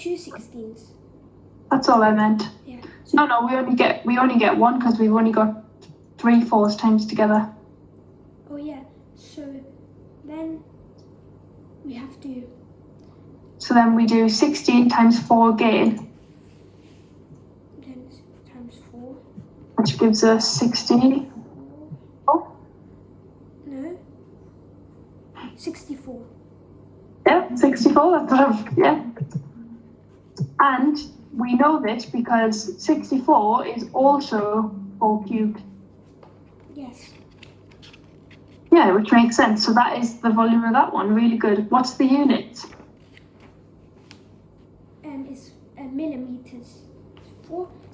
two 16s. That's all I meant. Yeah. So No, we only get one because we've only got 3 4s times together. Oh yeah. So then we have to. So then we do 16 times 4 again, Then times 4. which gives us 60. Oh, No. 64. yeah, 64. That's what yeah. And we know this because 64 is also 4 cubed. Yes. Yeah, which makes sense. So that is the volume of that one. Really good. What's the unit? It's millimeters.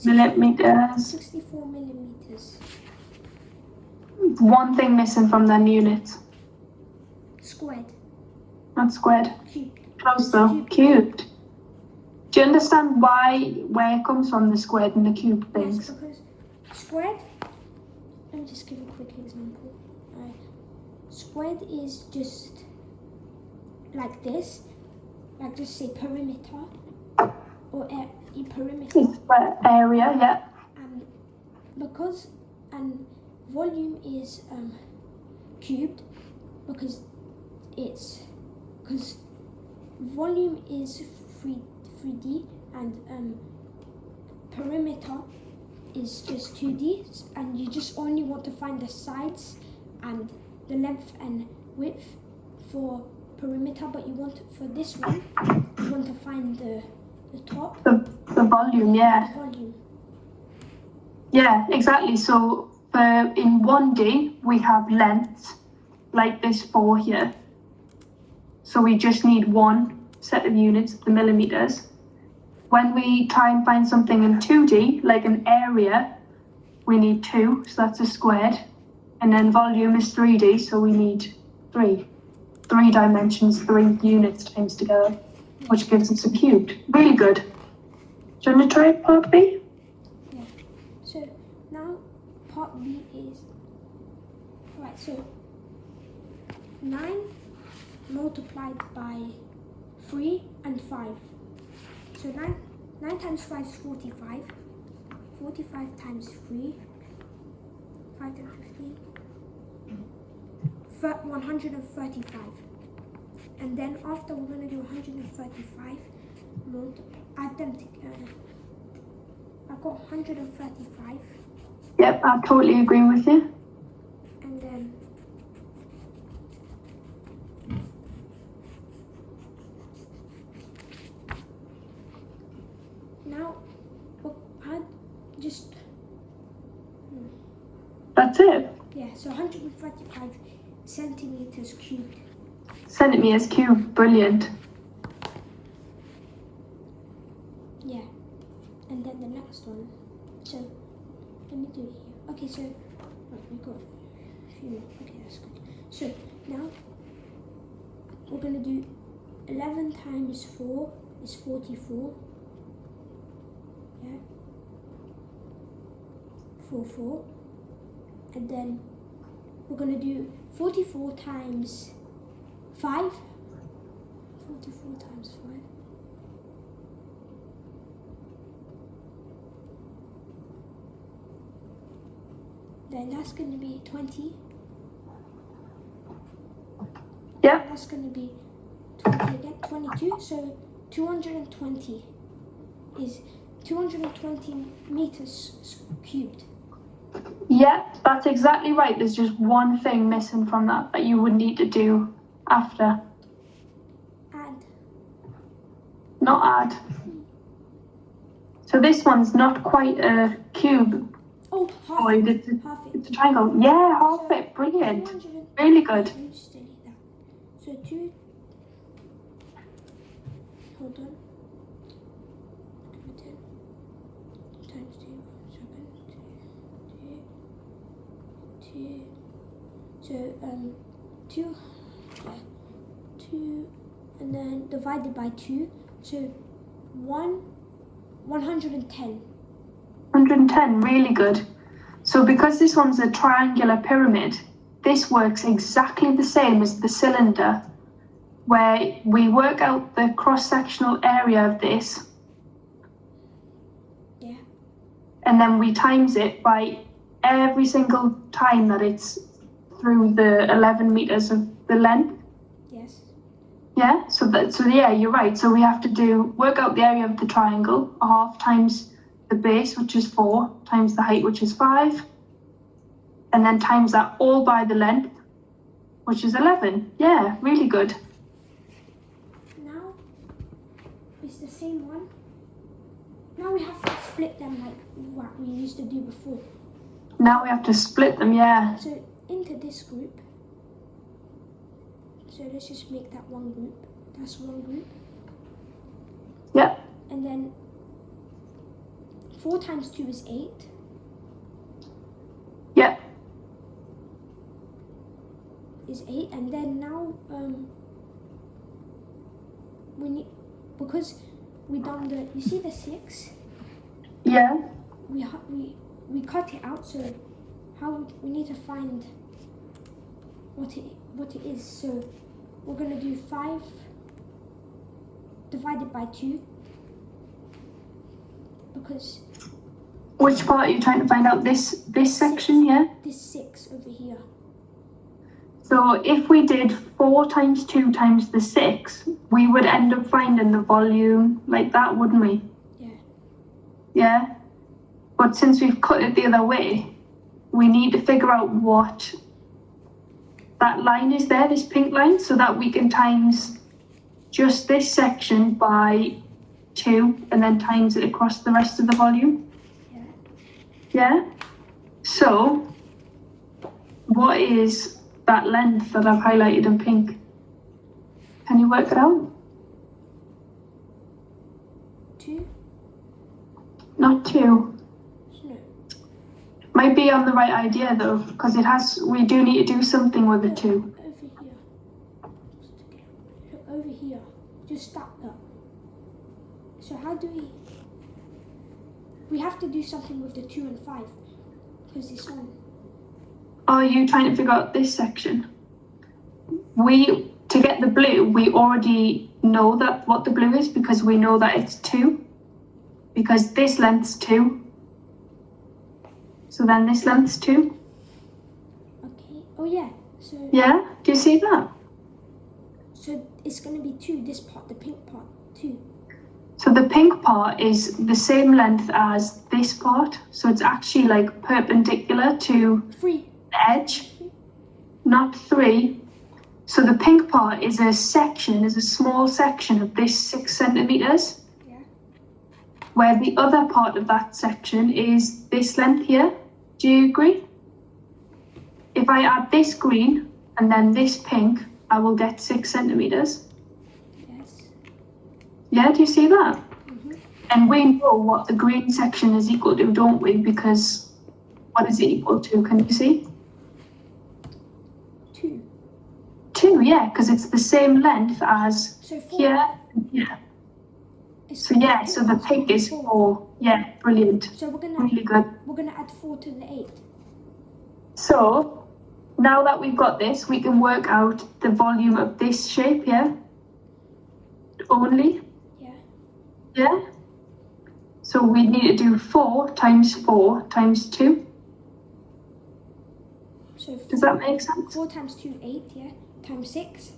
Millimeters. 64 millimeters. One thing missing from them units. Squared. Not squared. Cubed. Close though. Cubed. Do you understand where it comes from, the squared and the cube things? Yes, because squared. Let me just give a quick example. Squared is just like this, like just say perimeter or a perimeter. It's area, yeah. And because volume is cubed because volume is 3D and perimeter is just 2D, and you just only want to find the sides and the length and width for perimeter, but you want for this one you want to find the top. The volume, yeah. The volume. Yeah, exactly. So in 1D we have length like this 4 here. So we just need one set of units, the millimeters. When we try and find something in 2D, like an area, we need 2, so that's a squared. And then volume is 3D, so we need 3. 3 dimensions, 3 units times together, which gives us a cubed. Really good. Do you want to try part B? Yeah. So now part B is, right, so 9 multiplied by 3 and 5. So 9 times 5 is 45. 45 times 3, 5 times 15, 135. And then after we're going to do 135, add them together. I got 135. Yep, I totally agree with you. And then now I just That's it. yeah, so 135 centimeters cubed. Centimeters cubed, brilliant. Yeah. And then the next one. So let me do it here. Okay, so right, we got a few more. Okay, that's good. So now we're gonna do 11 times 4 is 44. Yeah. 4. And then we're gonna do 44 times 5. 44 times 5. Then that's going to be 20. Yeah. That's going to be 20 again, 22. So 220 is 220 meters cubed. Yeah, that's exactly right. There's just one thing missing from that you would need to do after. Add. Not add. So this one's not quite a cube. Oh, half Oh, it. half it. It's a triangle. Yeah, half it. Brilliant. Really good. So 2. Hold on. 10 times 2, 2. So 2, 2, and then divided by 2. So 110. 110, really good. So because this one's a triangular pyramid, this works exactly the same as the cylinder. where we work out the cross-sectional area of this. Yeah. And then we times it by every single time that it's through the 11 meters of the length. Yes. Yeah, so yeah, you're right. So we have to work out the area of the triangle, a half times the base, which is 4, times the height, which is 5, and then times that all by the length, which is 11. Yeah, really good. Now it's the same one. Now we have to split them like what we used to do before. Now we have to split them, yeah. So into this group. So let's just make that one group. That's one group. Yep. And then 4 times 2 is 8. Yep. Is 8, and then now we need, because we done the, you see the 6? Yeah. We cut it out, so how we need to find what it is. So we're gonna do 5 divided by 2, because Which part are you trying to find out? This section, yeah? this 6 over here. So if we did 4 times 2 times the 6, we would end up finding the volume like that, wouldn't we? Yeah. Yeah? But since we've cut it the other way, we need to figure out what that line is there, this pink line, so that we can times just this section by 2 and then times it across the rest of the volume. Yeah. Yeah? So, what is that length that I've highlighted in pink? Can you work it out? 2? Not 2. No. Might be on the right idea though, because we do need to do something with the 2. Over here. Just stop that. So how do we have to do something with the 2 and 5, because this one. Are you trying to figure out this section? To get the blue, we already know that what the blue is, because we know that it's 2. Because this length's 2. So then this length's 2. Okay. Oh yeah. So. Yeah? Do you see that? So it's gonna be 2. This part, the pink part, 2. So the pink part is the same length as this part. So it's actually like perpendicular to 3. the edge, not 3. So the pink part is a small section of this 6 centimeters. Yeah. Where the other part of that section is this length here. Do you agree? If I add this green and then this pink, I will get 6 centimeters. Yes. Yeah, do you see that? Mm-hmm. And we know what the green section is equal to, don't we? Because what is it equal to? Can you see? 2. 2, yeah, because it's the same length as So 4. here and here. So yeah, so the pink is 4. Yeah, brilliant. So we're Really good. gonna add 4 to the 8. So now that we've got this, we can work out the volume of this shape here. Only. Yeah. Yeah. So we need to do 4 times 4 times 2. So Does that make sense? 4 times 2, 8, yeah. Times 6.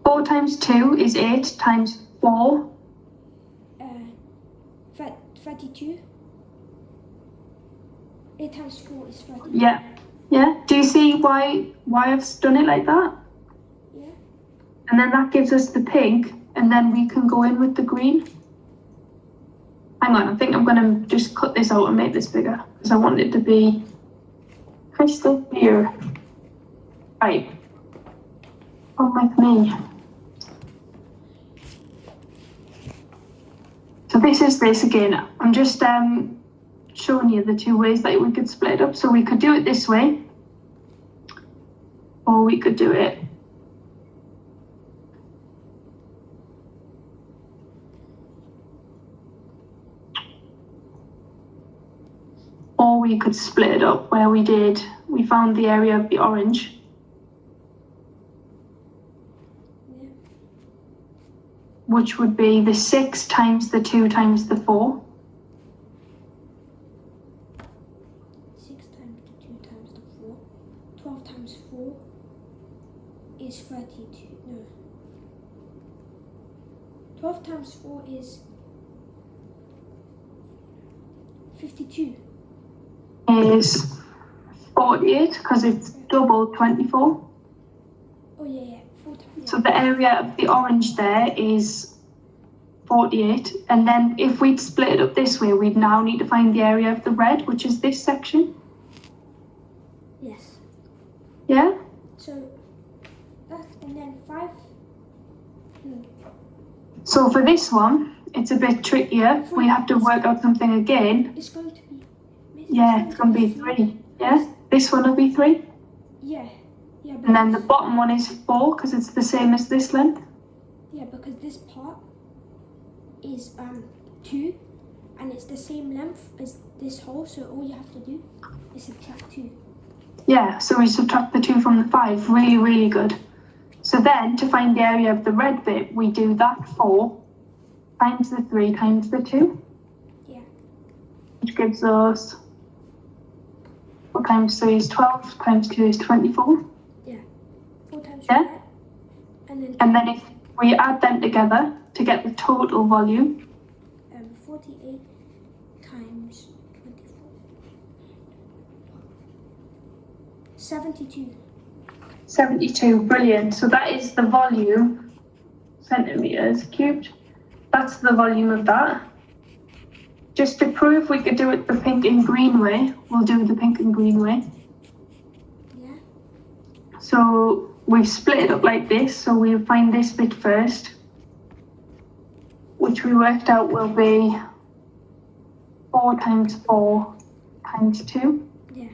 4 times 2 is 8 times 4. 32. 8 times 4 is 32. Yeah. Yeah. Do you see why I've done it like that? Yeah. And then that gives us the pink, and then we can go in with the green. Hang on, I think I'm gonna just cut this out and make this bigger, because I want it to be crystal clear. Right. Come with me. So this is this again. I'm just showing you the 2 ways that we could split it up. So we could do it this way, or we could do it or we could split it up where we found the area of the orange. which would be the 6 times the 2 times the 4. 6 times the 2 times the 4. 12 times 4 is 32. No. 12 times 4 is 52. Is 48 because it's double 24. Oh yeah, 4 times. Yeah. So the area of the orange there is 48. And then if we'd split it up this way, we'd now need to find the area of the red, which is this section. Yes. Yeah? So that, and then 5. So for this one, it's a bit trickier. We have to work out something again. It's going to be. Yeah, it's going to be 3. Yeah? This one will be 3. Yeah. Yeah. And then the bottom one is 4 because it's the same as this length. Yeah, because this part is 2, and it's the same length as this hole. So all you have to do is subtract 2. Yeah, so we subtract the 2 from the 5. Really, really good. So then to find the area of the red bit, we do that 4 times the 3 times the 2. Yeah. Which gives us 4 times 3 is 12, times 2 is 24. Yeah. 4 times Yeah. that, and then if we add them together to get the total volume, 48 times 24. 72. 72, brilliant. So that is the volume, centimeters cubed. That's the volume of that. Just to prove we could do it the pink and green way, we'll do the pink and green way. Yeah. So we've split it up like this, so we'll find this bit first, which we worked out will be 4 times 4 times 2. Yeah.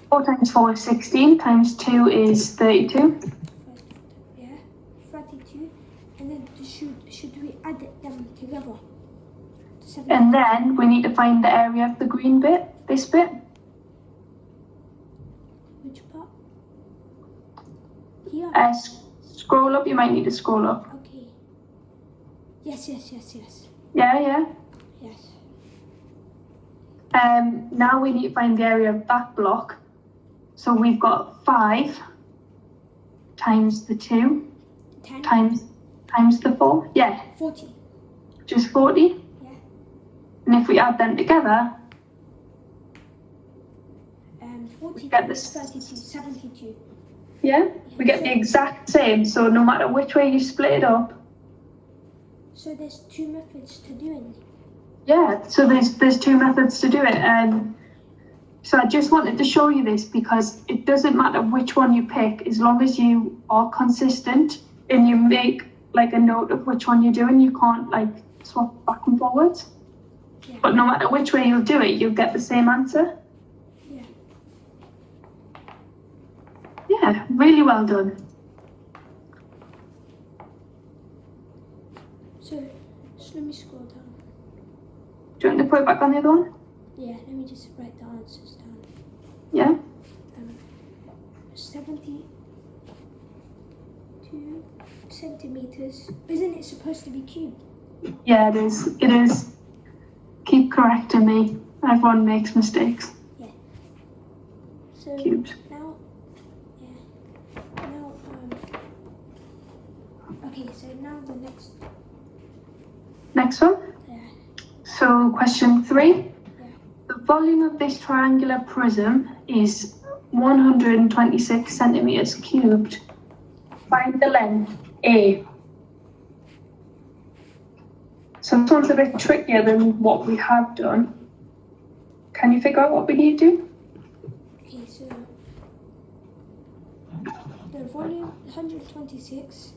4 times 4 is 16, times 2 is 32. Yeah. 32. And then should we add them together? And then we need to find the area of the green bit, this bit. Which part? Here. Scroll up, you might need to scroll up. Okay. Yes. Yeah. Yes. Now we need to find the area of that block. So we've got 5 times the 2 10. times the 4. Yeah. 40. Just 40. Yeah. And if we add them together, 40 get times this. 32. 72. Yeah, we get the exact same. So no matter which way you split it up. So there's 2 methods to doing it. Yeah, so there's 2 methods to do it. So I just wanted to show you this because it doesn't matter which one you pick, as long as you are consistent and you make like a note of which one you're doing, you can't like swap back and forwards. Yeah. But no matter which way you'll do it, you'll get the same answer. Yeah. Yeah, really well done. So let me scroll down. Do you want to put it back on the other one? Yeah, let me just write the answers down. Yeah. 72 centimeters. Isn't it supposed to be cubed? Yeah, it is. It is. Keep correcting me. Everyone makes mistakes. Yeah. So Cubed. now, okay. So now the next. Next one. Yeah. So question 3. Yeah. The volume of this triangular prism is 126 centimeters cubed. Find the length A. So this one's a bit trickier than what we have done. Can you figure out what we need to do? Okay, so the volume 126.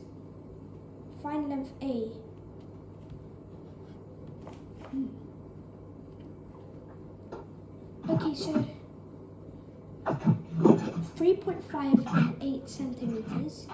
Find length A. Okay, so 3.5 and 8 centimeters